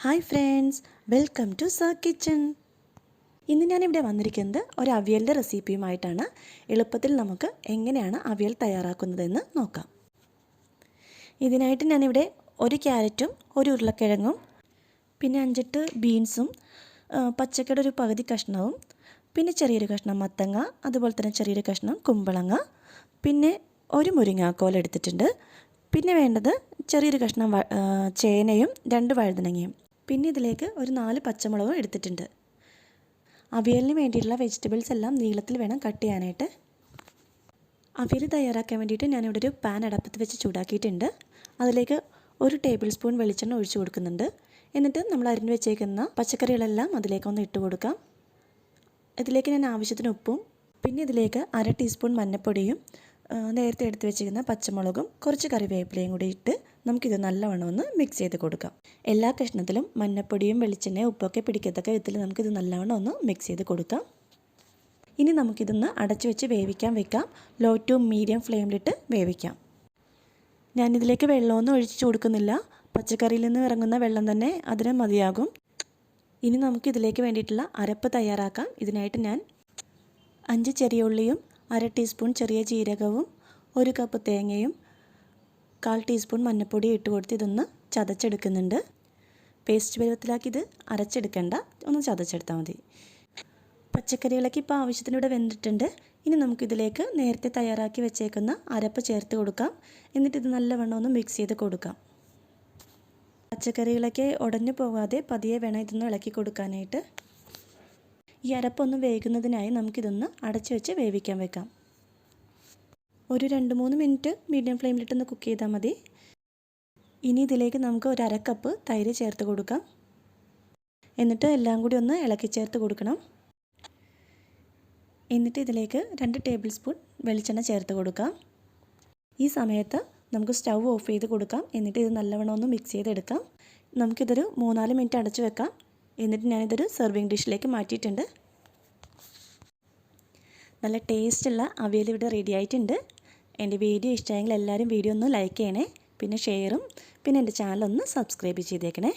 Hi friends, welcome to Sir Kitchen. ഇന്ന് ഞാനിവിടെ വന്നിരിക്കുന്നത് ഒരു അവിയലിൻ്റെ റെസിപ്പിയുമായിട്ടാണ്. എളുപ്പത്തിൽ നമുക്ക് എങ്ങനെയാണ് അവിയൽ തയ്യാറാക്കുന്നതെന്ന് നോക്കാം. ഇതിനായിട്ട് ഞാനിവിടെ ഒരു ക്യാരറ്റും ഒരു ഉരുളക്കിഴങ്ങും പിന്നെ 5-8 ബീൻസും പച്ചക്കയുടെ ഒരു പകുതി കഷ്ണവും പിന്നെ ചെറിയൊരു കഷ്ണം മത്തങ്ങ, അതുപോലെ തന്നെ ചെറിയൊരു കഷ്ണം കുമ്പളങ്ങ, പിന്നെ ഒരു മുരിങ്ങാക്കോൽ എടുത്തിട്ടുണ്ട്. പിന്നെ വേണ്ടത് ചെറിയൊരു കഷ്ണം ചേനയും 2 വഴുതനങ്ങയും. പിന്നെ ഇതിലേക്ക് ഒരു 4 പച്ചമുളകും എടുത്തിട്ടുണ്ട്. അവിയലിന് വേണ്ടിയിട്ടുള്ള വെജിറ്റബിൾസ് എല്ലാം നീളത്തിൽ വേണം കട്ട് ചെയ്യാനായിട്ട്. അവിയൽ തയ്യാറാക്കാൻ വേണ്ടിയിട്ട് ഞാനിവിടെ ഒരു പാൻ അടപ്പത്ത് വെച്ച് ചൂടാക്കിയിട്ടുണ്ട്. അതിലേക്ക് 1 ടേബിൾ സ്പൂൺ വെളിച്ചെണ്ണ ഒഴിച്ചു കൊടുക്കുന്നുണ്ട്. എന്നിട്ട് നമ്മൾ അരിഞ്ഞു വെച്ചേക്കുന്ന പച്ചക്കറികളെല്ലാം അതിലേക്കൊന്ന് ഇട്ട് കൊടുക്കാം. ഇതിലേക്ക് ഞാൻ ആവശ്യത്തിന് ഉപ്പും പിന്നെ ഇതിലേക്ക് 1/2 ടീസ്പൂൺ മഞ്ഞൾപ്പൊടിയും നേരത്തെ എടുത്ത് വെച്ചിരിക്കുന്ന പച്ചമുളകും കുറച്ച് കറിവേപ്പിലയും കൂടി ഇട്ട് നമുക്കിത് നല്ലവണ്ണം ഒന്ന് മിക്സ് ചെയ്ത് കൊടുക്കാം. എല്ലാ കഷ്ണത്തിലും മഞ്ഞൾപ്പൊടിയും വെളിച്ചെണ്ണയും ഉപ്പൊക്കെ പിടിക്കത്തക്ക വിധത്തിൽ നമുക്കിത് നല്ലവണ്ണം ഒന്ന് മിക്സ് ചെയ്ത് കൊടുക്കാം. ഇനി നമുക്കിതൊന്ന് അടച്ചു വെച്ച് വേവിക്കാൻ വെക്കാം. ലോ ടു മീഡിയം ഫ്ലെയിമിലിട്ട് വേവിക്കാം. ഞാനിതിലേക്ക് വെള്ളമൊന്നും ഒഴിച്ചു കൊടുക്കുന്നില്ല. പച്ചക്കറിയിൽ നിന്ന് ഇറങ്ങുന്ന വെള്ളം തന്നെ അതിന് മതിയാകും. ഇനി നമുക്കിതിലേക്ക് വേണ്ടിയിട്ടുള്ള അരപ്പ് തയ്യാറാക്കാം. ഇതിനായിട്ട് ഞാൻ 5 ചെറിയ ഉള്ളിയും 1/2 ടീസ്പൂൺ ചെറിയ ജീരകവും 1 കപ്പ് തേങ്ങയും 1/4 ടീസ്പൂൺ മഞ്ഞൾപ്പൊടി ഇട്ട് കൊടുത്ത് ഇതൊന്ന് ചതച്ചെടുക്കുന്നുണ്ട്. പേസ്റ്റ് പരുവത്തിലാക്കി ഇത് അരച്ചെടുക്കേണ്ട, ഒന്ന് ചതച്ചെടുത്താൽ മതി. പച്ചക്കറികളൊക്കെ ഇപ്പോൾ ആവശ്യത്തിന് ഇവിടെ വെന്തിട്ടുണ്ട്. ഇനി നമുക്കിതിലേക്ക് നേരത്തെ തയ്യാറാക്കി വെച്ചേക്കുന്ന അരപ്പ് ചേർത്ത് കൊടുക്കാം. എന്നിട്ട് ഇത് നല്ലവണ്ണം ഒന്ന് മിക്സ് ചെയ്ത് കൊടുക്കാം. പച്ചക്കറികളൊക്കെ ഉടഞ്ഞു പോകാതെ പതിയെ വേണം ഇതൊന്ന് ഇളക്കി കൊടുക്കാനായിട്ട്. ഈ അരപ്പൊന്ന് വേകുന്നതിനായി നമുക്കിതൊന്ന് അടച്ചു വെച്ച് വേവിക്കാൻ വെക്കാം. ഒരു 2-3 മിനിറ്റ് മീഡിയം ഫ്ലെയിമിലിട്ടൊന്ന് കുക്ക് ചെയ്താൽ മതി. ഇനി ഇതിലേക്ക് നമുക്ക് ഒരു 1/2 കപ്പ് തൈര് ചേർത്ത് കൊടുക്കാം. എന്നിട്ട് എല്ലാം കൂടി ഒന്ന് ഇളക്കി ചേർത്ത് കൊടുക്കണം. എന്നിട്ട് ഇതിലേക്ക് 2 ടേബിൾ സ്പൂൺ വെളിച്ചെണ്ണ ചേർത്ത് കൊടുക്കാം. ഈ സമയത്ത് നമുക്ക് സ്റ്റൗ ഓഫ് ചെയ്ത് കൊടുക്കാം. എന്നിട്ട് ഇത് നല്ലവണ്ണം ഒന്ന് മിക്സ് ചെയ്തെടുക്കാം. നമുക്കിതൊരു 3-4 മിനിറ്റ് അടച്ചു വെക്കാം. എന്നിട്ട് ഞാനിതൊരു സെർവിങ് ഡിഷിലേക്ക് മാറ്റിയിട്ടുണ്ട്. നല്ല ടേസ്റ്റുള്ള അവിയൽ ഇവിടെ റെഡി ആയിട്ടുണ്ട്. എൻ്റെ വീഡിയോ ഇഷ്ടമായെങ്കിൽ എല്ലാവരും വീഡിയോ ഒന്ന് ലൈക്ക് ചെയ്യണേ, പിന്നെ ഷെയറും പിന്നെ എൻ്റെ ചാനൽ ഒന്ന് സബ്സ്ക്രൈബ് ചെയ്തേക്കണേ.